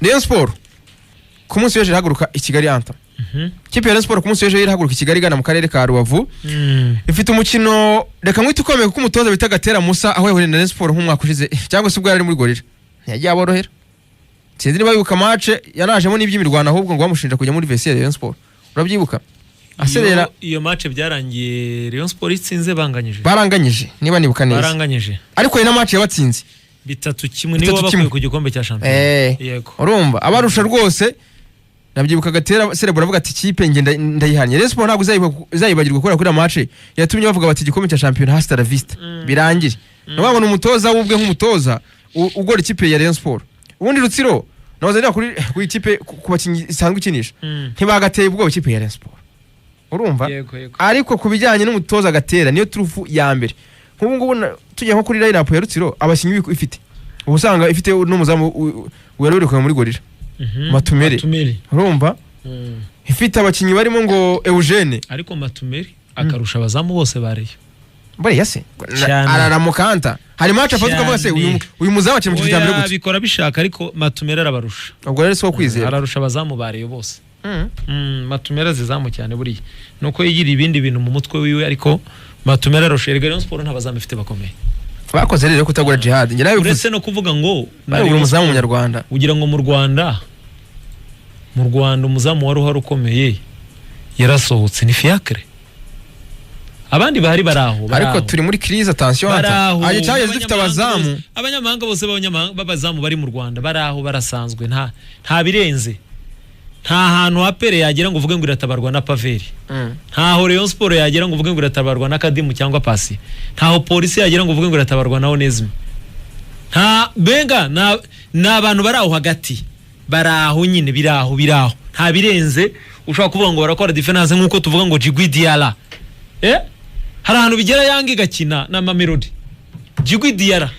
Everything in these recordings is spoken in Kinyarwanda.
Rayon Sport ku munsi w'ejo haguruka i Kigali Anta kipe ya Rayon Sport ku munsi w'ejo haguruka i Kigali gana mu karere ka Rubavu ifite umukino reka mwite ukomeye kuko umutoza bita Gatera Musa aho yahuriye na Rayon Sport nk'umwaka ushize cyangwa se ubwo yari muri Gorira yagiye aborohera sinzi niba bibuka match yarajemo n'iby'imirwano ahubwo ngo bamushinja kujya muri vestiaire ya Rayon Sport urabyibuka aserera iyo match byarangiye Rayon Sport itsinze baranganyije niba nibuka neza baranganyije ariko ina match yabatsinze 3-1 nibo bakuye ku gikombe cya champion yego urumva abarusha rwose nabyibuka Gatera Cerebro avuga ati kipe nge ndayihanye Rayon Sport ntabwo uzayibagirwa gukora kuri match yatumye bavuga bati igikombe cya champion hasta la vista birangire nabwo n'umutoza wubwe nk'umutoza ugora ikipe ya Rayon Sport ubundi Rutsiro nabaza kuri ikipe ku bakinyi isanzwe ikinisha ntibagateye ubwo ikipe ya Rayon Sport urumva ariko kubijyanye n'umutoza Gatera niyo turufu ya mbere nk'ubu ngubu tujya nko kuri line-up ya Rutsiro abakinyi ifite ubusanga ifite n'umuzamu wereruka muri Gorira Matumeri urumva ifite abakinyi barimo ngo Eugene ariko Matumeri akarusha abazamu bose bareyo bari yase araramukanta hari match afatwa kavuga se uyu muzamu akiri mu gice cya mbere gutya bikora bishaka ariko Matumeri arabarusha ubwo rero so kwizera ararusha abazamu bareyo bose Matumeri zizamu cyane buri nuko yigira ibindi bintu mu mutwe wiwe ariko Matumeri arusha Rayon Sport ntabazamu ifite bakomeye bakoze rero kutagura jihad ngira bivuze uretse no kuvuga ngo bari umuzamu mu Nyarwanda ugira ngo mu Rwanda umuzamu wari uhari ukomeye yarasohotse ni Fiacre abandi bahari baraho ariko turi muri crise attention aje cyaje zifite abazamu abanyamahanga bose b'abazamu bari mu Rwanda baraho barasanzwe nta birenze nta hantu apere yagera ngo uvuge ngo iratabarwa na Paveri ntaho Rayon Sport yagera ngo uvuge ngo iratabarwa na Kadimu cyangwa Pasi ntaho polisi yagera ngo uvuge ngo iratabarwa na Onesme nta benga na abantu baraho hagati baraho nyine biraho nta birenze ushaka kuvuga ngo barakora defense nkuko tuvuga ngo Djigui Diarra hari ahantu bigera Yanga igakina na Mamelodi Djigui Diarra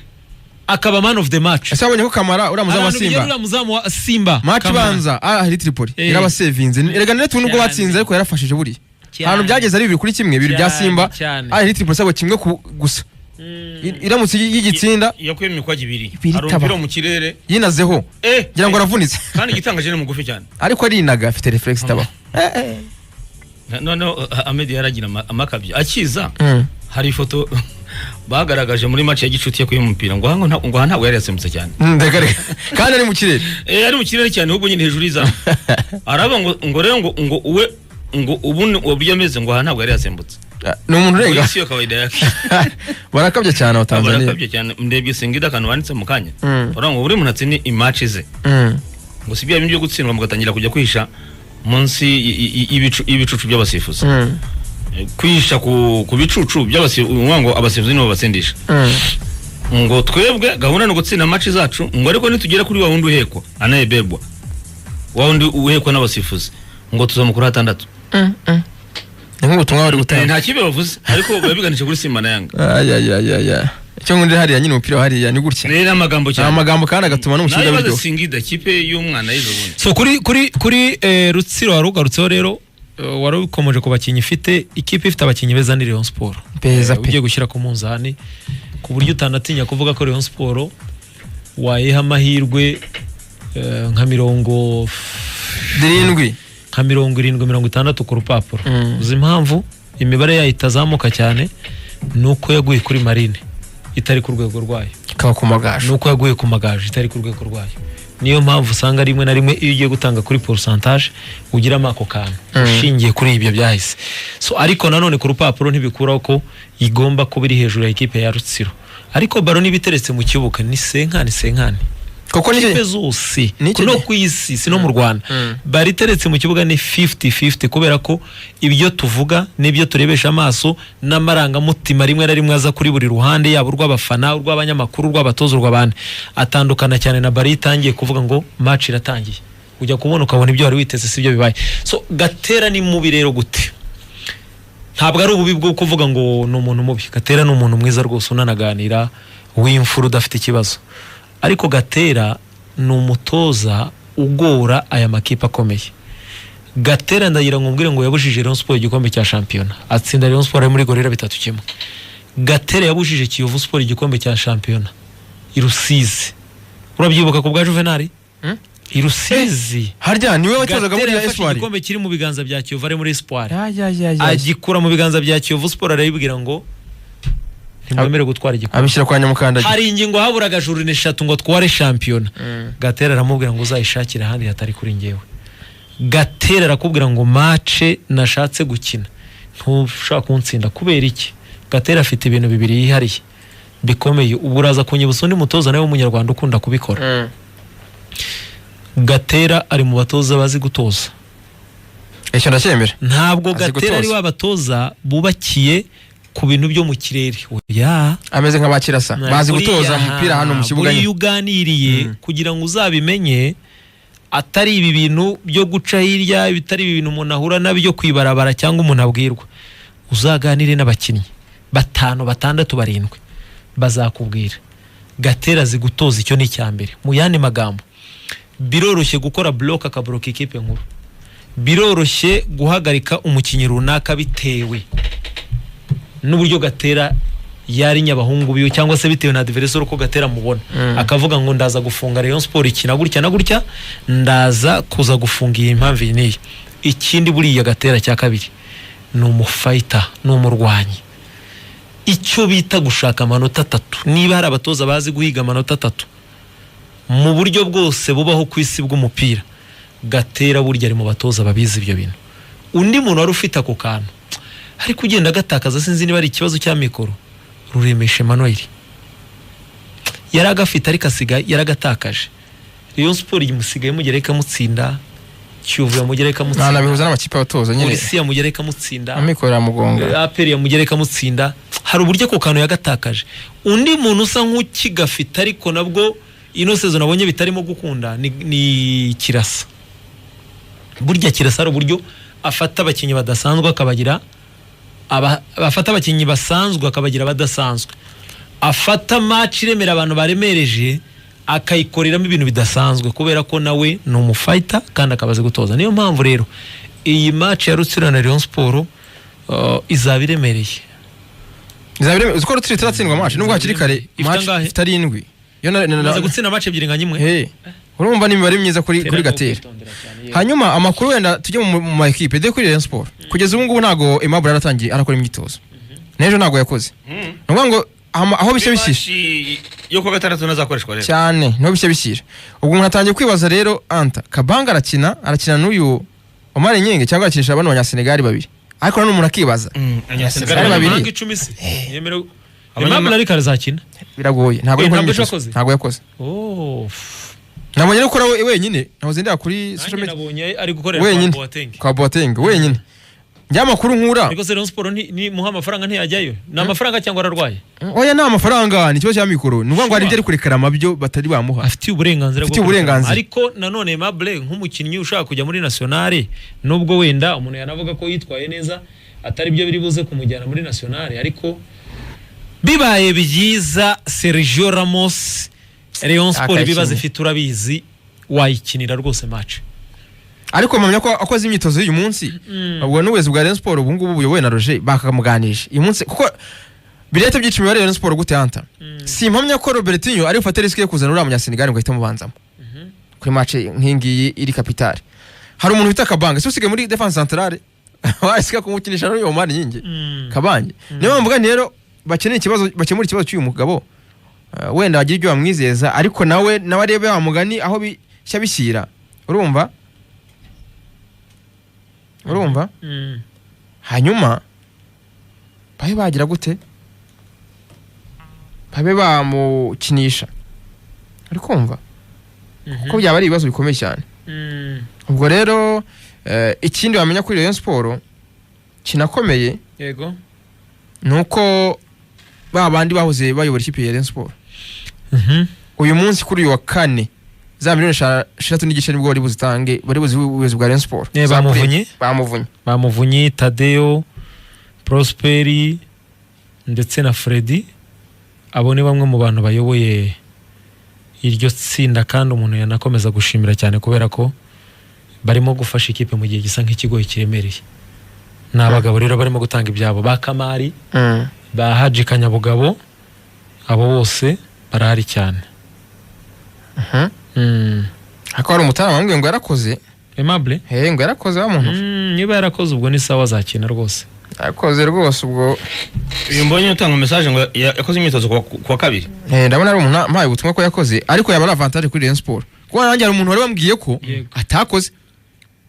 akaba man of the match asabonye ko Kamara uramuzamu wa Simba match banza ahari Tripoli irabasevinze erega none tunubwo batsinze ariko yarafashije buri ahantu byageze ari 2-1 bibiri bya Simba ahari Tripoli sabo kimwe gusa iramutse y'igitsinda yakuye mikwaje ibiri arumvira mu kirere yinazeho ngira ngo aravunitse kandi gitangaje ni mugufi cyane ariko arinaga afite reflex taba none Ahmed yaragira amakabye akiza hari ifoto bagaragaje muri match ya gicuti yakuye umupira ngo ntabwo yari yasembutse cyane kandi ari mu kirere ari mu kirere cyane ahubwo nyine hejuru izamu araba ngo rero ngo uwe ngo ubu uburyo ameze ngo ntabwo yari yasembutse ni umuntu urenga isi yo kawaida yake barakabye cyane wa Tanzania barakabye cyane ndebye Singida kantu banditse mu kanya urangwa buri muntu atsinye imatch ze ngo sibya ibintu byo gutsindwa mugatangira kujya kwisha munsi ibicucu by'abasifuzi kwisha ku bicucu by'abasifuzi ngo abasifuzi nibo basendisha ngo twebwe gahunda no gutsinda match zacu ngo ariko nitugera kuri wa wundi uhekwa anayebebwa wa wundi uhekwa n'abasifuzi ngo tuzamukura 6 ubutumwa bari gutanga nta kibe bavuze ariko babiganisha kuri Simba na Yanga aya cyo ngundi hariya nyine umupira hariya ni gutya rero amagambo cyane amagambo kandi agatuma n'umushinga biryo Singida kipe y'umwana yizo bundi so kuri Rutsiro warugarutseho rero wari ukomeje ku bakinyi ifite ikipe ifite abakinyi beza ni Rayon Sport ugiye gushyira ku munzani ku buryo utanatinya kuvuga ko Rayon Sport wayiha amahirwe nka 70 nka 70-60 ku rupapuro uzi impamvu imibare yayitazamuka cyane nuko yaguye kuri Marine itari ku rwego rwayo ikaba ku magaju nuko yaguye ku magaju itari ku rwego rwayo niyo mpamvu usanga rimwe na rimwe iyo ugiye gutanga kuri pourcentage ugira amako kantu ushingiye kuri ibyo byahise so ariko nanone ku rupapuro ntibikuraho ko igomba kuba iri hejuru ya ikipe ya Rutsiro ariko baro nibiteretse mu kibuga ni senkani koko ni zose no kwisi sino mu Rwanda bari teretse mu kibuga ni 50-50 kubera ko ibyo tuvuga nibyo turebesha amaso n'amaranga mutima rimwe na rimwe aza kuri buri ruhande yabo rw'abafana rw'abanyamakuru rw'abatozo rw'abandi atandukana cyane na bari itangiye kuvuga ngo match iratangiye ujya kubona ukabona ibyo wari witeze sibyo bibaye so Gatera ni mubi rero gute ntabwo ari ububi bwo kuvuga ngo ni umuntu mubi Gatera ni umuntu mwiza rwose unanaganira w'imfuru udafite ikibazo ariko Gatera ni umutoza ugora aya makipe akomeye Gatera ndagira ngumbwire ngo yabujije Rayon Sport igikombe cya shampiyona atsinda Rayon Sport muri Gorira 3-1 Gatera yabujije Kiyovu Sport igikombe cya shampiyona irusize urabyibuka ku bwa Juvenal i Rusizi harya niwe watozaga muri Gatera Espoir. igikombe kiri mu biganza bya Kiyovu ari muri Espoir Ya. agikura mu biganza bya Kiyovu Sport arayibwira ngo ntimwemere gutwara igikombe abishyira kwa Nyamukandagira. hari ingingo haburaga juru n'eshatu ngo tware shampiyona Gatera aramubwira ngo uzayishakire ahandi hatari kuri njyewe. Gatera arakubwira ngo match nashatse gukina ntushaka kuntsinda kubera iki? Gatera afite ibintu bibiri yihariye bikomeye, ubu uraza kunyibusa undi mutoza nawe w'umunyarwanda ukunda kubikora. Gatera ari mu batoza bazi gutoza. Icyo ndacyemera. Ntabwo Azi Gatera gutoza. ari w'abatoza bubakiye ku bintu byo mu kirere. Oya. Ameze nk'abakirasa. Bazi gutoza umupira hano mu kibuga nyine. nyine. Uganiriye kugira ngo uzabimenye atari ibi bintu byo guca hirya, bitari ibi bintu umuntu ahura nabyo kwibarabara cyangwa umuntu abwirwa. Uzaganire n'abakinnyi 5, 6, 7 bazakubwira. Gatera azi gutoza, icyo ni icyambere. Mu yandi magambo biroroshye gukora block akablock ikipe nkuru. Biroroshye guhagarika umukinnyi runaka bitewe n'uburyo Gatera yari nyabahungu biyo cyangwa se bitewe na adversaire uko Gatera mubona. Akavuga ngo ndaza gufunga Rayon Sport ikina gutya na gutya, ndaza kuza gufunga iyi impamvu niyi. Ikindi buriya Gatera cya kabiri ni umufighter, ni umurwanyi. Icyo bita gushaka amanota 3. Niba hari abatoza bazi guhiga amanota 3 mu buryo bwose bubaho ku isi bw'umupira, Gatera burya ari mu batoza babizi ibyo bintu. Undi muntu wari ufite ako kantu hari kugenda gatakaza, sinzi niba ari ikibazo cya mikoro, Ruremeshe Emmanuel yaragafite ariko asigaye yaragatakaje. Rayon Sport imusigaye mugereka mutsinda, Kiyovu yamugereka mutsinda, Nta bihuza n'amakipe abatoza nyine. Polisi yamugereka mutsinda, Amikoro yamugonga. APR yamugereka mutsinda. Hari uburyo ko kantu yagatakaje. Undi muntu usa nk'ukigafite ariko nabwo ino sezo nabonye bitarimo gukunda ni Kirasa. Burya Kirasa ari uburyo afata abakinnyi badasanzwe akabagira abafata abakinnyi basanzwe akabagira badasanzwe. Afata match iremera abantu baremereje akayikoreramo ibintu bidasanzwe kubera ko nawe ni umufighter kandi akabaze gutoza. Niyo mpamvu rero iyi match ya Rutsiro na Rayon Sport izabiremereye. Uziko Rutsiro itaratsindwa match nubwo hakiri kare match ifite 7. Yo naza gutsinda match 2 nga nyimwe. Urumva ni imibare myiza kuri Gatera. Hanyuma amakuru wenda tujye mu ma equipe de kuri Rayon Sport. Kugeza ubu ngubu ntago Aimable aratangiye arakora imyitozo. Nejo ntago yakoze. Nuvuga ngo aho bishye bishyira yo ko gatandatu nazakoreshwa rero cyane no bishye bishyira. Ubwo umuntu atangiye kwibaza rero Anta Kabanga arakina n'uyu Omar Nyenge cyangwa akinisha abana banya Senegal babiri. Ariko none umuntu akibaza. Senegal babiri 10 yemero Aimable ari karazakina. Biragoye ntago yakoze. Nabonye ko rawe wenyine nahoze ndya kuri social media nabonye ari gukorera kwa Boateng wenyine. Njya makuru nkura ariko Rayon Sport ni muha amafaranga ntiyajyayo. Na amafaranga cyangwa ararwaye? Oya nta amafaranga, ni cyo cya mikoro. Nuvuga ngo hari ibyo ari kurekera amabyo batari bamuha. Afite uburenganzira bwo. Ariko nanone Aimable nk'umukinnyi ushaka kujya muri nationale, nubwo wenda umuntu yanavuga ko yitwaye neza atari byo biri buze kumujyana muri nationale, ariko bibaye byiza Sergio Ramos Rayon Sport bibaze ifite urabizi wayikinira rwose match. Ariko mpamya ko akoze imyitozo y'uyu munsi ubwo n'ubuyobozi bwa Rayon Sport ubu ngubu buyobowe na Roger bakamuganisha uyu munsi kuko birete byicimo ya Rayon Sport gute Anta. Si mpamya ko Robertinho ari ufata risk yo kuzana uriya munya Senegal ngo ahite mubanzamo kuri match nk'ingiyi iri capitale. Hari umuntu bita Kabanga usige muri defense centrale wasika kumukinisha n'uyu Omar Nyinge Kabanje. Niyo mvuga rero bakeneye bakemura ikibazo cy'uyu mugabo. Wenda agira ibyo bamwizeza ariko nawe arebe wa mugani aho bishya bishyira. Urumva hanyuma bahe bagira gute babe bamukinisha ariko kumva kuko byaba ari ibibazo bikomeye cyane. Ubwo rero ikindi wamenya kuri Rayon Sport kinakomeye yego nuko babandi bahoze bayobora ikipe ya Rayon Sport uyu munsi kuri uyu wa 4 za miliyoni 3 n'igice nibwo bari buzitange bari buzi bwa Rayon Sport. Bamuvunye Tadeo Prosperi ndetse na Freddy, abo ni bamwe mu bantu bayoboye iryo tsinda kandi umuntu yanakomeza gushimira cyane kubera ko barimo gufasha ikipe mu gihe gisa nk'ikigoye kiremereye. N'abagabo rero barimo gutanga ibyabo ba Kamari ba Haji Kanyabugabo, abo bose barahari cyane. Akaba ari umutara wambwiye ngo yarakoze. Aimable Ngo yarakoze wa muntu. niba yarakoze ubwo ni sawa zakina rwose. Yarakoze rwose ubwo. uyu mbonye utanga message ngo yakoze imyitozo kuwa kabiri. Ndabona ari umuntu mpaye ubutumwa ko yakoze ariko yaba ari avantage kuri Rayon Sport. Kuko nanjye hari umuntu wari wambwiye ko atakoze.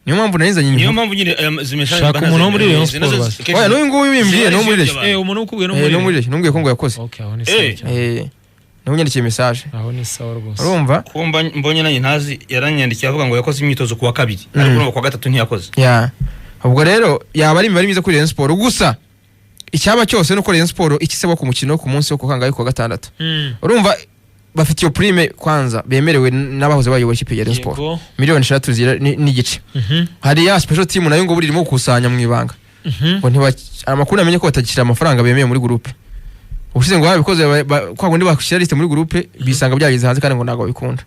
Niyo mpamvu narinzanye nyine. Niyo mpamvu nyine zimeshanje Shaka umuntu wo muri Rayon Sport basi. Oya n'uyu nguyu bimbwiye no muri Rayon. Umuntu ukubwiye no No muri Rayon numbwiye ko ngo yakoze. Okay, aho ni sawa cyane. Namunyandikiye message. Aho ni sawa rwose. Urumva? Kumba mbonye nanjye ntazi yaranyandikiye avuga ngo yakoze imyitozo kuwa kabiri ariko no kuwa gatatu ntiyakoze. Ubwo rero yaba ari imibare myiza kuri Rayon Sport gusa icyaba cyose nuko Rayon Sport ikisebo ku mukino ku munsi wo kukangaye kuwa gatandatu. Urumva bafite iyo prime kwanza bemerewe n'abahoze bayobora ikipe ya Rayon Sport miliyoni 3 n'igice. Hari ya special team nayo ngo burimo gukusanya mu ibanga. Ngo ntiba amakuru amenye ko batagishira amafaranga bemeye muri groupe. Ubushize ngo babikoze kwa gundi bakushyira liste muri groupe bisanga byageze hanze kandi ngo nago bikunda.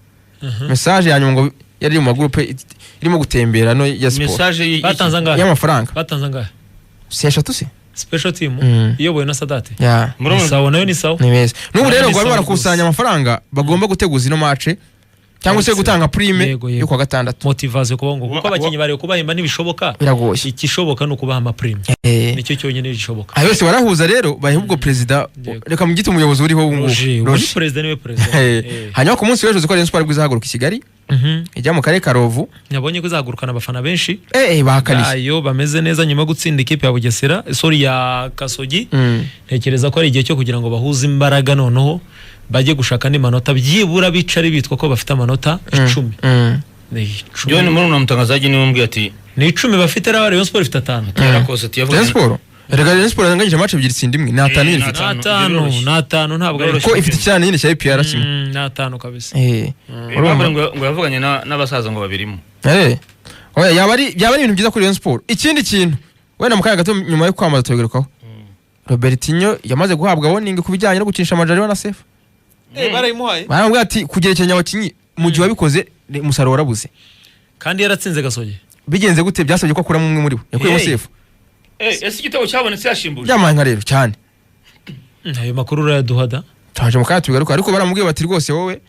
Message yanyuma ngo yari mu groupe irimo gutembera no ya sport. Message batanze angahe? Y'amafaranga. Batanze angahe? Si eshatu se? Special team iyobowe na Sadate. Sawa nayo ni sawa. Ni meza. N'ubu rero ngo barakusanya amafaranga bagomba guteguza ino match cyangwa se gutanga prime yo kwa gatandatu. Motivation kubongo kuko abakinyi bari kubahemba nibishoboka. Biragoye. Ikishoboka no kubaha ama prime. Nicyo cyonyine gishoboka. Ayo se barahuza rero bahubwo president reka mugite umuyobozi uriho ubu ngubu. Roger president niwe president. Hanyuma ku munsi w'ejo ziko Rayon Sport bwizahaguruka i Kigali. Ijya mu karere Karovu. Nyabonye kuzahagurukana abafana benshi. Bahakaniye. Ayo bameze neza nyuma gutsinda ikipe ya Bugesera, sorry ya Kasogi. Ntekereza ko ari igihe cyo kugira ngo bahuze imbaraga noneho bajye gushaka ni manota byibura bicari bitwa ko bafite amanota 10. John muri namutangazaje niwe mbwiye ati ni 10 bafite Rayon Sport ifite 5. Yarakoze tiyavuga. Rayon Sport Rayon Sport yanganyije match ebyiri tsindi imwe na 5 ifite. Na 5 ntabwo ari ko ifite cyane nyine cya IPR kimwe. Na 5 kabisa. Urumva ngo yavuganye n'abasaza ngo babirimo. Oya yaba ari ibintu byiza kuri Rayon Sport. Ikindi kintu wenda mukaya gato nyuma yo kwamaza tugerukaho. Robertinho yamaze guhabwa warning kubijyanye no gukinisha Majaliwa na Sefu. Barayimuhaye. Barambwira ati kugerekenya abakinyi mu gihe wabikoze umusaruro warabuze. Kandi yaratsinze Gasogi. Bigenze gute byasabye ko akuramo umwe muri bo. Yakuyemo Sefu. Ese igitego cyabonetse yashimbuje. Byamanga rero cyane. Ayo makuru urayaduhada. Taje mukaya tubigaruka ariko baramubwiye bati rwose wowe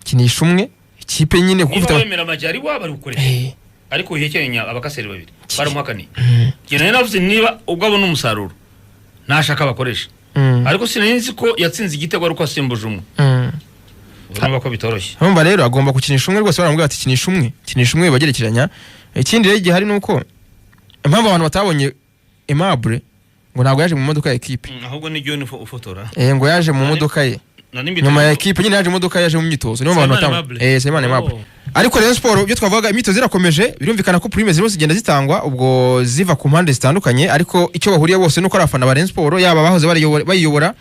kinisha umwe ikipe nyine kufita bemera Majaliwa bari gukoresha. Ariko uhekenya abakaseri babiri. Baramuhakaniye. Gena navuze niba ubwo abona umusaruro nashaka bakoresha. Ariko sinenzi ko yatsinze igitego ariko asimbuje umwe. Urumva ko bitoroshye. Urumva rero agomba gukinisha umwe rwose baramubwira ati kinisha umwe bagerekeranya. Ikindi rero igihe hari nuko impamvu abantu batabonye Aimable ngo ntabwo yaje mu modoka ya equipe. Ahubwo ni John ufotora. Ngo yaje mu modoka ye. Nyuma ya equipe nyine yaje mu modoka yaje mu myitozo. Niyo abantu batabonye. Simon Aimable. Ariko Rayon Sport byo twavuga imyitozo irakomeje birumvikana ko prime zose zigenda zitangwa ubwo ziva ku mpande zitandukanye ariko icyo bahuriye bose nuko arafana ba Rayon Sport yaba bahoze bayiyobora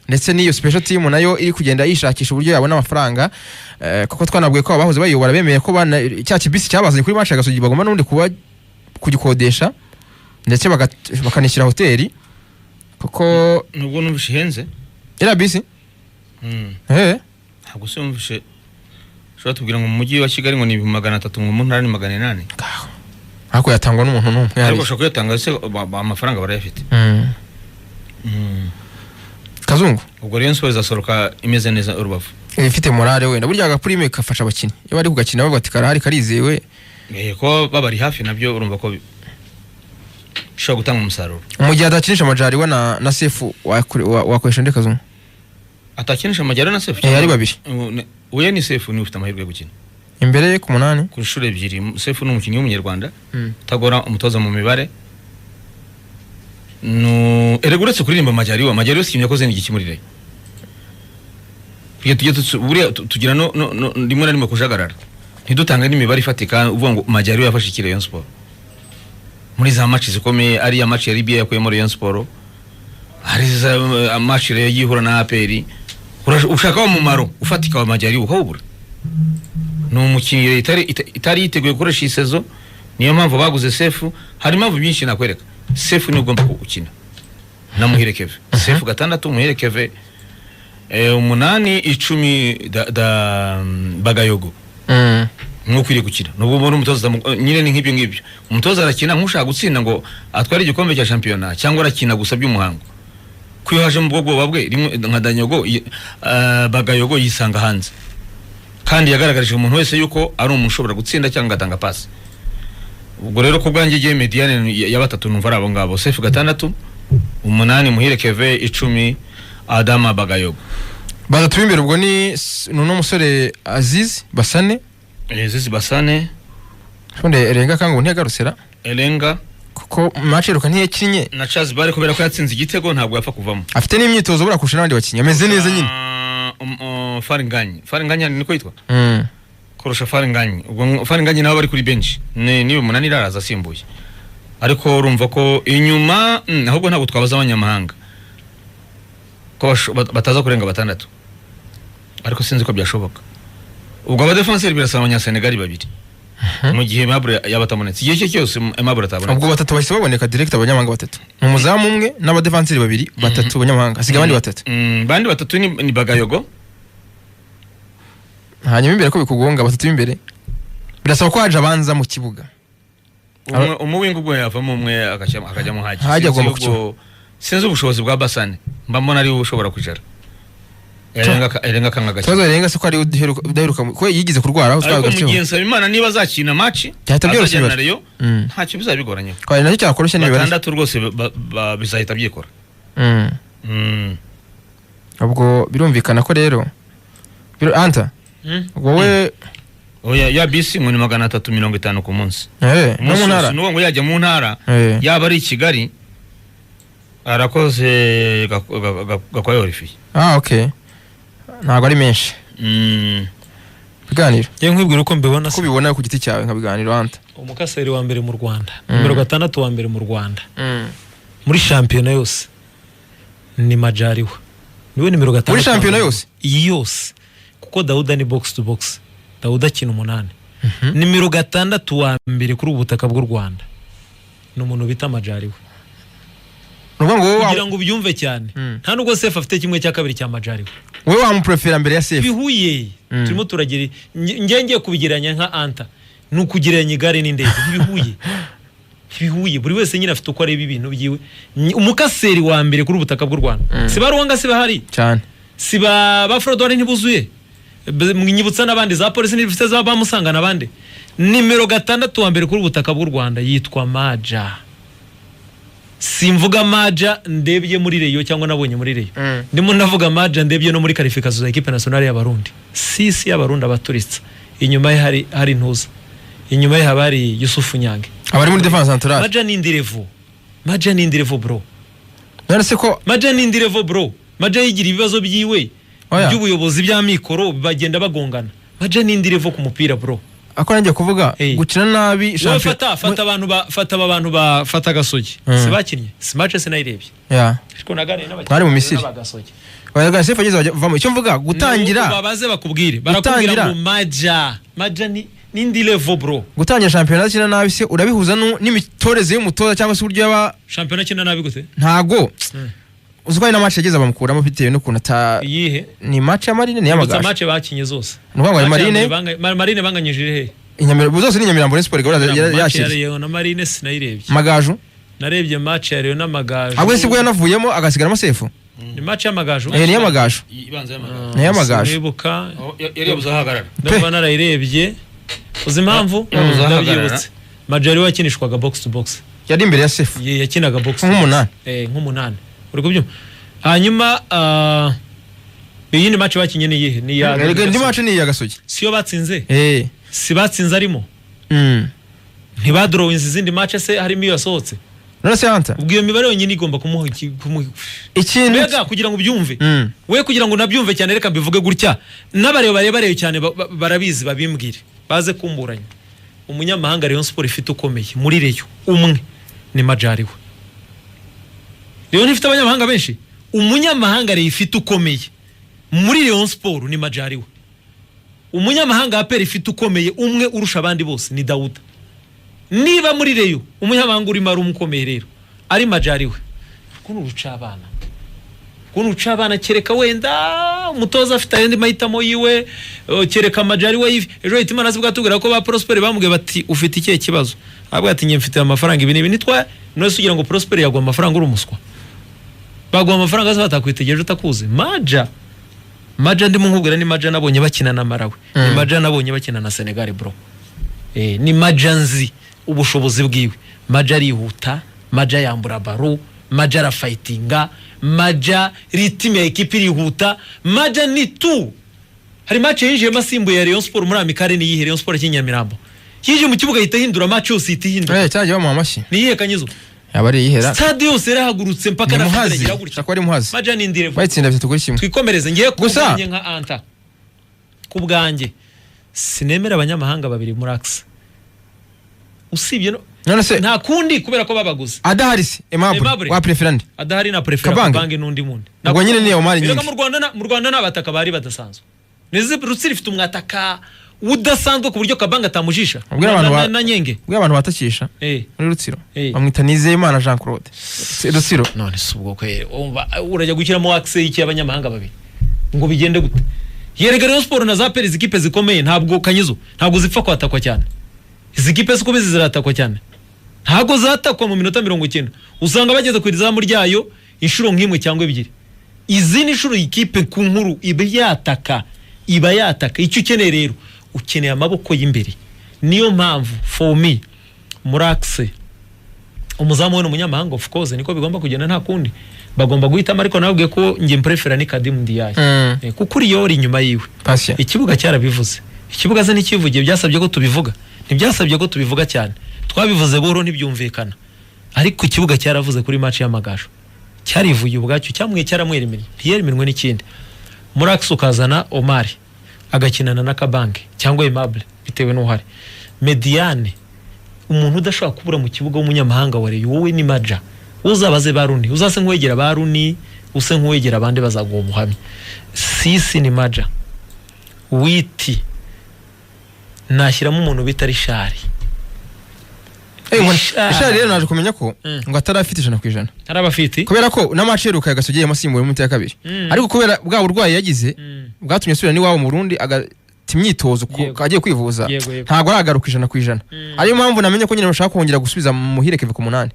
ndetse n'iyo special team nayo iri kugenda yishakisha uburyo yabona amafaranga kuko twanabwiye ko abahoze bayiyobora bemeye ko cya kibisi cyabazanye kuri match Gasogi bagomba n'undi kuba kugikodesha ndetse bakanishyira hoteli kuko nubwo numvishihenze era bisi ntabwo se numvishe shobora tubwira ngo mu mujyi wa Kigali ngo ni 300 ngo mu ntara ni 800 ariko yatangwa n'umuntu n'umwe ariko shaka yatanga se amafaranga barayafite Kazungu ubwo Rayon Sport zasoroka imeze neza Urubavu ifite morale wenda burya agaprime kafasha abakinyi iyo bari kugakina bavuga ati karahari karizewe ko babari hafi nabyo urumva ko shaka gutanga umusaruro mu gihe adakinisha Majaliwa na Sefu wakoresha nde Kazungu atakinisha Majaliwa na Sefu ari babiri uye ni Sefu ni ufite amahirwe yo gukina imbere ku 8 ku shuri ebyiri Sefu ni umukinnyi w'umunyarwanda tagora umutoza mu mibare no ereguretse kuririmba Majaliwa sikinye yakoze ni igikimurire tujye tugira no rimwe na rimwe kujagarara ntidutanga n'imibare ifatika uvuga ngo Majaliwa yafashe Rayon Sport muri za match zikomeye ari ya match ya Libya yakuyemo Rayon Sport ari za match rero yihura na APR ushaka umumaro ufatika wa Majaliwa ukawubura no umukinnyi itari yiteguye gukoresha isezo niyo mpamvu baguze Sefu hari impamvu byinshi nakwereka Sefu ni ugomba gukina namuherekeve Sefu 6 umuherekeve 8 10 da Bagayogo nkukwiriye gukina nubwo muri umutoza nyine ni nk'ibyo umutoza arakina nkushaka gutsinda ngo atware igikombe cya championnat cyangwa arakina gusa by'umuhango kwihaje mu bwoko bwe nka Danyogo Bagayogo yisanga hanze kandi yagaragarije umuntu wese yuko ari umuntu ushobora gutsinda cyangwa agatanga pasi. Ubwo rero ku bwanjye igihe mediane ya batatu numva ari abo ngabo, Sefu 6, 8 Muhire Keve, 10 Adama Bagayogo. batatu b'imbere ubwo ni nuno musore Aziz Basane, Aziz Basane, funde Erenga kango ntiyagarusera Elenga kuko match iruka ntiyakinye na Charles Bare kubera ko yatsinze igitego ntabwo yapfa kuvamo. afite n'imyitozo bura kurusha n'abandi bakinnyi ameze neza nyine. Faringanya niko yitwa kurusha Faringanya. Ubwo Faringanya nabo bari kuri bench ni umunani araza asimbuye, ariko urumva ko inyuma ahubwo ntabwo twabaza abanyamahanga ko bataza kurenga 6, ariko sinzi ko byashoboka. Ubwo aba defenseur birasaba abanyasenegali 2 mu gihe Aimable yabatabonetse igihe cyose Aimable atabonetse. ubwo batatu bahise baboneka direct abanyamahanga 3 mu muzamu umwe n'aba defenseur 2 batatu abanyamahanga asiga abandi 3 bandi 3 ni Bagayogo. hanyuma imbere ko bikugonga batatu b'imbere birasaba ko haje abanza mu kibuga umuwinga ubwo yavamo umwe akajyamo Hajya agomba kucyo. sinzi ubushobozi bwa Basane mba mbona ari ushobora kwicara. Erenga kanga gake. Twazo Erenga se ko ari udaheruka ko yigize kurwara aho Ariko twagaciye. mugenzi Imana niba azakina match Cyahita byoroshye azajyana bari. nayo ntacyo bizabigoranye. Kwa nacyo cyakoroshye niba. 6 rwose bizahita byikora. Ubwo birumvikana ko rero Anta wowe oya ya bisi ngo ni 350 ku munsi. no mu ntara Nuwo ngo yajya mu ntara yaba ari i Kigali arakoze gakwayo rifi. okay. Ntabwo ari menshi. Biganiro. Ye nkwibwira uko mbibona Ko bibona ku giti cyawe nka biganiro Anta. Umukaseri wa mbere mu Rwanda, numero 6 wa mbere mu Rwanda. Muri shampiyona yose ni Majaliwa. Niwe numero 6. Muri shampiyona yose? Yose. Kuko Dauda ni box to box. Dauda kina 8. Numero 6 wa mbere kuri ubutaka bw'u Rwanda. No muntu bita Majaliwa. Kugira ngo ubyumve cyane. Nta nubwo Sefu afite kimwe cya kabiri cya Majaliwa. Wewe wamuprefera mbere ya Sefu? Bihuye. Turimo turagira ngiye kubigeranya nka Anta. Nukugeranya igare n'indege bihuye buri wese nyine afite uko areba ibintu byiwe. Umukaseri wa mbere kuri ubutaka bw'u Rwanda siba Ruwanga siba hari cyane siba ba Frodore ntibuzuye mwinyibutsa nabandi za polisi n'ibifite za bamusanga nabandi. Numero 6 wa mbere kuri ubutaka bw'u Rwanda yitwa Maja. Simvuga Maja ndebye muri Reyo cyangwa nabonye muri Reyo. Ndimo ndavuga Maja ndebye no muri qualification za equipe nationale y'Abarundi. Sisi y'Abarundi abaturitsa. Inyuma ye hari Ntuza. Inyuma ye habari Yusufu Nyange. Abari muri defense centrale. Maja ni indirevo bro. Narase ko Maja ni indirevo bro. Maja yigira ibibazo byiwe. By'ubuyobozi bya mikoro bagenda bagongana. Maja ni indirevo ku mupira bro. Ako nanjye kuvuga gukina nabi champion. Fata abantu bafata gasogi. Sibakinnye. Match sinayirebye. Ariko nagane n'abari mu Misiri. Oya Sefu ageze bavamo icyo mvuga gutangira. Babaze bakubwire. Barakubwira ngo Maja ni indirevo bro. Gutangira champion kina nabi se urabihuza n'imitoreze y'umutoza cyangwa se uburyo yaba champion kina nabi gute? Ntago. Uzwaye na match yageze bamukuramo bitewe n'ukuntu iyihe ni match ya Marine ni yamagaje. Match bakinye zose. Nuvuga ngo Marine banganyije he? Inyamirambo zose ni Inyamirambo Sport yashyize. Yari na Marine sinayirebye. Magaju. Narebye match yari na Magaju. Ahubwo sibwo yanavuyemo agasigaramo Sefu. Ni match ya Magaju. Ni Yamagaju. Ibanza y'Amagaju. Ni Yamagaju. Nibuka yari yabuze ahagarara. Ndumva narayirebye. Uzi impamvu? Ndabyibutse. Majaliwa yakinishwaga box to box. Yari imbere ya Sefu. Yakinaga box nk'umunani. Nk'umunani. Uri kubyumva? Hanyuma iyi ni match bakinye ni yihe? Ni ya Ndi match ni ya Gasogi. Siyo batsinze? Si batsinze arimo. Ntibadrawinze izindi match se harimo iyo yasohotse. Narase Anta. Ubwo iyo mibare yonyine igomba kumuha ikintu mbega kugira ngo ubyumve. We kugira ngo nabyumve cyane reka mbivuge gutya. N'abareba cyane barabizi babimbwire. Baze kumburanya. Umunyamahanga Rayon Sport ifite ukomeye muri Reyo umwe ni Majaliwa. Rayon ifite abanyamahanga benshi. Umunyamahanga Rayon ifite ukomeye muri Rayon Sport ni Majaliwa. Umunyamahanga APR ifite ukomeye umwe urusha abandi bose ni Dauda. Niba muri Reyo umunyamahanga uri maru umukomeye rero ari Majaliwa. Kuno ucabana kereka wenda umutoza afite ayandi mahitamo yiwe kereka Majaliwa yive. Ejo hitima nazibwa tubwira ko ba Prosper bamubwiye bati ufite ikihe kibazo. Abwo ati mfite amafaranga ibi nitwa nose ugira ngo Prosper yagwa amafaranga uri umuswa. Bagwa amafaranga aza batakwitegereje utakuze. Maja ndimo nkubwira ni Maja nabonye bakina na Malawi ni Maja nabonye bakina na Senegal bro ni Maja nzi ubushobozi bwiwe. Maja arihuta, Maja yambura baro, Maja arafightinga, Maja ritime ya ekipi irihuta, Maja ni tu. Hari match yinjiye masimbo ya Rayon Sport muri amikare ni yihe Rayon Sport Kinyamirambo. Yije mu kibuga yitahindura match yose itihindura. Cyaje bamuha amashi. Ni yihe Kanyizo? Yabari yihera. Stade yose yarahagurutse mpaka nafatira gutya. Chakwari muhazi. Maja ni ndire. Bayitsinda 3 kuri 1. Twikomereze ngiye kubanye nka Anta. Kubwanjye sinemera abanyamahanga babiri muri Axe. Usibye none se nta kundi kubera ko babaguze. Adahari se Aimable wa preferandi. Adahari na preferandi Kabange nundi mundi. Ubwo nyine ni Omar nyine. Mu Rwanda n'abataka bari badasanzwe. Neze Rutsiri ifite umwataka udasanzwe ku buryo Kabange atamujisha. Na Nyenge. Ubwo abantu batakisha. Muri Rutsiro. Bamwita Nizeyimana Jean Claude. Rutsiro. None subwo ko urajya gukiramo Axe iki abanyamahanga babiri. Ngo bigende gute? Yerega Rayon Sport na za Perez ikipe zikomeye ntabwo Kanyizo ntabwo zipfa kwatakwa cyane. Izi kipe ziko ziratakwa cyane. Ntabwo zatakwa mu minota 90. Usanga bageze ku izamu ryayo inshuro nk'imwe cyangwa ebyiri. Izi ni inshuro ikipe ku nkuru iba yataka. Icyo ukeneye rero ukeneye amaboko y'imbere. Niyo mpamvu for me Muraxe umuzamu we n'umunyamahanga of course niko bigomba kugenda nta kundi. Bagomba guhitamo ariko nabwiye ko ngiye prefer ni Kadim Ndiaye. Kuko uri yori inyuma yiwe. Ikibuga cyarabivuze. Ikibuga ze n'ikivugiye byasabye ko tubivuga. Ntibyasabye ko tubivuga cyane. Twabivuze boro ntibyumvikana. Ariko ikibuga cyaravuze kuri match y'amagaju. Cyarivuye ubwacyo cyamwe cyaramweremenye. Ntiyeremenwe n'ikindi. Muraxe ukazana Omar agakinana na Kabange cyangwa Aimable bitewe n'uhari. Mediane umuntu udashobora kubura mu kibuga w'umunyamahanga wari wowe ni Maja. Uzabaze Baruni, uzase nkwegera Baruni, use nkwegera abandi bazaguha ubuhamya. Sisi ni Maja. Witi nashyiramo umuntu bita Richard. Richard rero naje kumenya ko ngo atarafite 100%. Arabafiti kubera ko na match yeruka yagasogeye amasimbo mu kabiri. Ariko kubera bwa burwayi yagize bwatumye asubira ni wabo mu Burundi imyitozo agiye kwivuza ntago aragaruka 100%. Ariyo mpamvu namenye ko nyine bashaka kongera gusubiza Muhire Keve ku 8.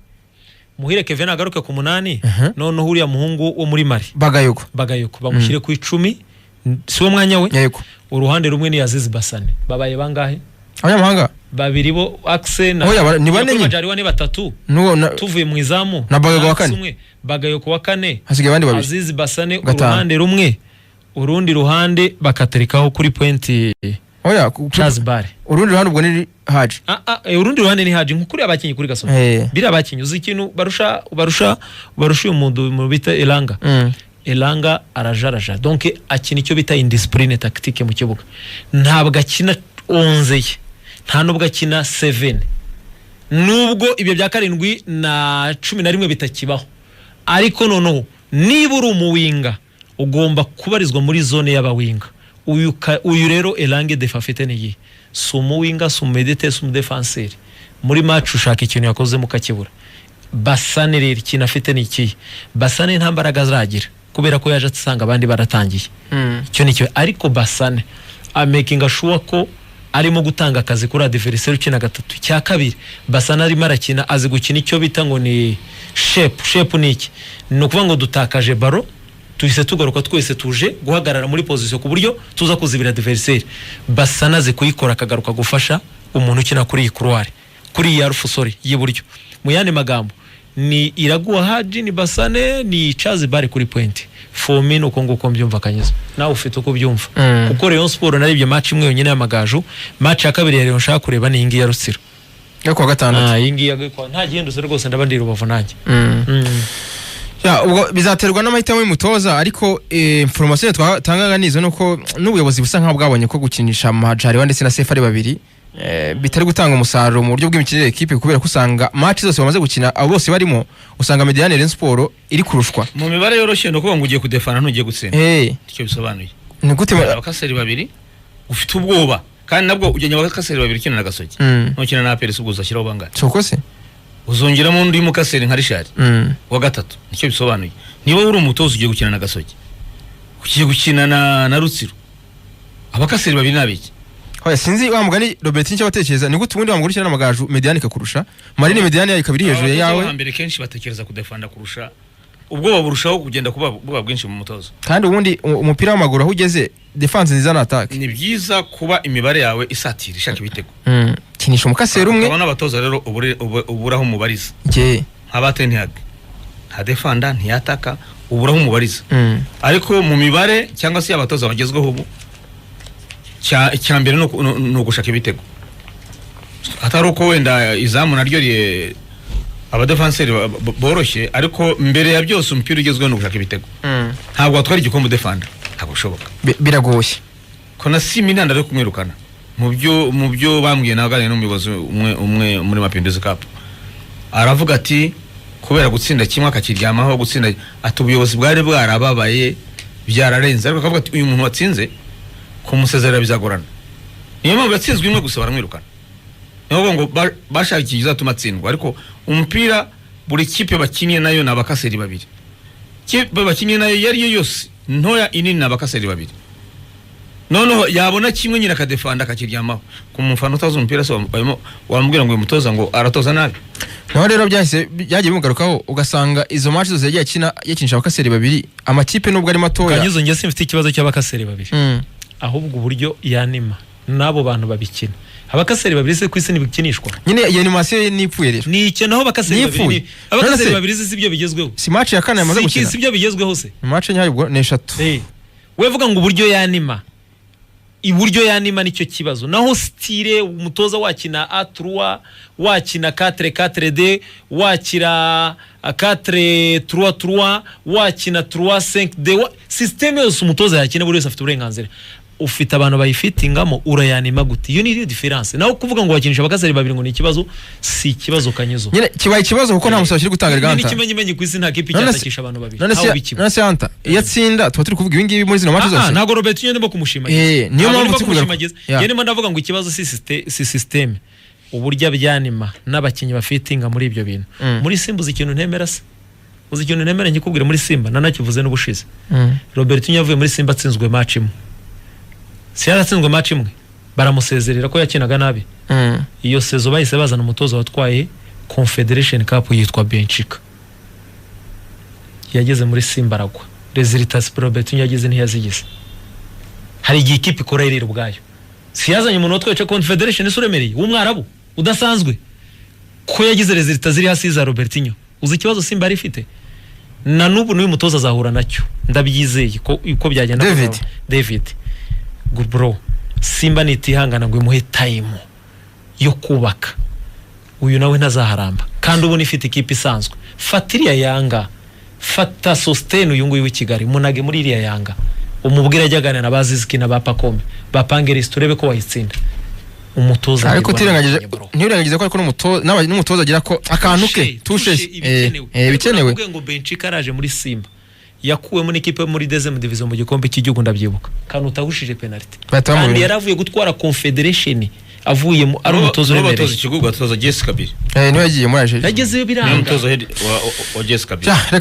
Muhire Keve nagaruke ku 8 none huriya muhungu wo muri Mali Bagayoko bamushyire ku 10 si wo mwanya we. Yego uruhande rumwe ni Aziz Basane babaye bangahe abanyamahanga babiri bo Axe na ni bane Majari wane batatu tuvuye mu izamu na Bagayoko wa 4 Bagayoko wa 4 hasigaye abandi babiri Aziz Basane uruhande rumwe urundi ruhande bakaterekaho kuri pointi Chazbare urundi ruhande ubwo ni Haji urundi ruhande ni Haji nk'ukuri abakinyi kuri Gasogi bira abakinyi uzi ikintu barusha umuntu mu bita Elanga arajaraja donc akina icyo bita indiscipline tactique mu kibuga ntabwo akina 11 nta nubwo akina 7 nubwo ibyo bya 7 na 11 bitakibaho ariko noneho niba uri umuwinga ugomba kubarizwa muri zone y'abawinga uyu rero Elange defafite niyi sumu winga sumedete sumdefenseur muri match ushaka ikintu yakoze mu kakibura Basane rero kinafite niki Basane nta mbaraga ziragira kubera ko yaje atsanga abandi baratangiye icyo nicyo ariko Basane making sure ko arimo gutanga akazi kuri adversaire ukina gatatu cya kabiri Basane arimo arakina azi gukina icyo bita ngo ni shape niki no kuvuga ngo dutakaje baro tuhise tugaruka twese tuje guhagarara muri position ku buryo tuza kuzibira adversaire Basane azi kuyikora akagaruka gufasha umuntu ukina kuri Ikruare kuri ya Rufusori y'iburyo mu yandi magambo ni Iraguha Haji ni Basane ni Chazbare kuri point for me nuko nguko mbyumva Kanyizo nawe ufite uko byumva kuko Rayon Sport naribye match imwe yonyine y'amagaju match ya kabiri ya Rayon nshaka kureba ni ingi ya Rutsiro yo kwa gatandatu ingi ya nta gihindutse rwose ndabandira Rubavu nanjye ubwo bizaterwa n'amahitamo y'umutoza ariko information twatangaga nizo nuko n'ubuyobozi busa nka bwabonye ko gukinisha Majari ndetse na Sefa ari babiri bitari gutanga umusaruro mu buryo bw'imikirire equipe kubera ko usanga match zose bamaze gukina abo bose barimo usanga Mediane Rayon Sport iri kurushwa mu mibare yoroshye no kuvuga ngo ugiye kudefana ntugiye gutsinda icyo bisobanuye ni gute abakaseri babiri ufite ubwoba kandi nabwo ujyanye abakaseri babiri kina na Gasogi ntukina na APR ubwo uzashyiraho bangana soko se uzongeramo undi mukaseri nka Richard wa gatatu nicyo bisobanuye niba uri umutoza ugiye gukina na Gasogi ugiye gukina na Rutsiro abakaseri babiri nabiki Oya sinzi wa mugani Robert nicyo batekereza ni gute ubundi wamugurikira n'amagaju Mediane kakurusha Marine Mediane ikabiri hejuru yawe hambere kenshi batekereza kudefanda kurusha ubwoba burushaho kugenda kuba bwinshi mu mutozo. kandi ubundi umupira w'amaguru aho ugeze defense nziza na attack Ni byiza kuba imibare yawe isatira ishaka ibitego. kinisha umukaseri umwe Abana abatoza rero uburaho umubariza. je Nk'abate ntihage. Nta defanda ntiyataka uburaho umubariza. Ariko mu mibare cyangwa se abatoza bagezweho ubu cyambere no gushaka ibitego. Atari uko wenda izamu naryo abadefanseri boroshye ariko mbere ya byose umupira ugezweho no gushaka ibitego. Ntabwo watwara igikombe defanda ntabwo bishoboka. Biragoye. Kona Siminanda ari kumwirukana. Mu byo bambwiye naganira n'umuyobozi umwe muri Mapinduzi Cup. Aravuga ati kubera gutsinda kimwe akakiryamaho gutsinda ati ubuyobozi bwari bwarababaye byararenze ariko akavuga ati uyu muntu watsinze kumusezerera bizagorana. Niyo mpamvu yatsinzwe imwe gusa baramwirukana. Niyo ngo bashaka ikizatuma atsindwa ariko umupira buri kipe bakiniye nayo nabakaseri babiri. Kipe bakiniye nayo yari yo yose ntoya inini nabakaseri babiri. Noneho yabona kimwe nyina kadefanda akakiryamaho ku mufano utazo umupira so wambwira ngo uyu mutoza ngo aratoza nabi. Naho rero byagiye bimugarukaho ugasanga izo match zose yagiye yakinisha abakaseri babiri amakipe nubwo ari matoya. Kanyizo ngiye simfite ikibazo cy'abakaseri babiri. Ahubwo uburyo yanima nabo bantu babikina. Abakaseri babiri se kwisi nibikinishwa. Nyine iyo animation nipfuye rero. Ni icyo naho bakaseri babiri. Abakaseri babiri se sibyo bigezweho. Si match ya kane yamaze gukina. Si byo bigezweho se. Match nyaribwo ne 3. Wevuga ngo uburyo yanima. Iburyo yanima nicyo kibazo. Naho style umutoza wakina A3, wakina 4-4-D, wakira 4-3-3, wakina 3-5-D. System yose umutoza yakina buri wese afite uburenganzira. Ufite abantu bayifitingamo urayanima gute. Iyo ni difference. Naho kuvuga ngo wakinisha abakaseri babiri ngo ni ikibazo, si ikibazo Kanyizo. Nyine kibaye ikibazo kuko nta musaba kiri gutanga ganta. Ni kimenyimenyi kwisi nta kipe cyatakisha abantu babiri. None se anta yatsinda tuba turi kuvuga ibingibi muri zino match zose. Ntago Robert nyine ndimo kumushima. Niyo mpamvu tukugashimagiza. Yene ndavuga ngo ikibazo si system. Uburyo byanima n'abakinyi bafitinga muri ibyo bintu. Muri Simba uzi ikintu ntemera se. Uzi ikintu ntemera nkikubwira muri Simba nanakivuze n'ubushize. Robert yavuye muri Simba atsinzwe match imwe. Si yaratsinzwe match imwe baramusezerera ko yakinaga nabi. Iyo sezo bahise bazana umutoza watwaye Confederation Cup yitwa Benchika. Yageze muri Simba aragwa. Resultats Robert yagize ntiyazigize. Hari igihe ikipe ikora irira ubwayo. Si yazanye umuntu watwaye Confederation isuremereye w'umwarabu udasanzwe ko yagize resultats ziri hasi za Robertinho. Uzi ikibazo Simba ari ifite na nubu n'uyu mutoza azahura nacyo ndabyizeye ko uko byagenda. David bro Simba nitihangana ngo imuhe time yo kubaka uyu nawe ntazaharamba kandi ubu nifite ikipe isanzwe. Fatiriya Yanga fata sustain uyu nguyu w'Ikigali munage muri iriya Yanga umubwira ajyagana na baziziki na bapakombe bapangerisi turebe ko wayitsinda umutoza. Ariko ntirengagize ko ariko n'umutoza agira ko akantu ke tushe bikenewe. Ngo Benchika araje muri Simba yakuwemo n'ikipe muri deuxième division mu gikombe cy'igihugu ndabyibuka kandi utahushije penalty kandi yaravuye gutwara Confederation avuye ari umutozo uremereye. Abatoza ikigo batoza Jessica Kabiri niwe yagiye muri Algeria yagezeyo biranga umutoza wa Jessica Kabiri.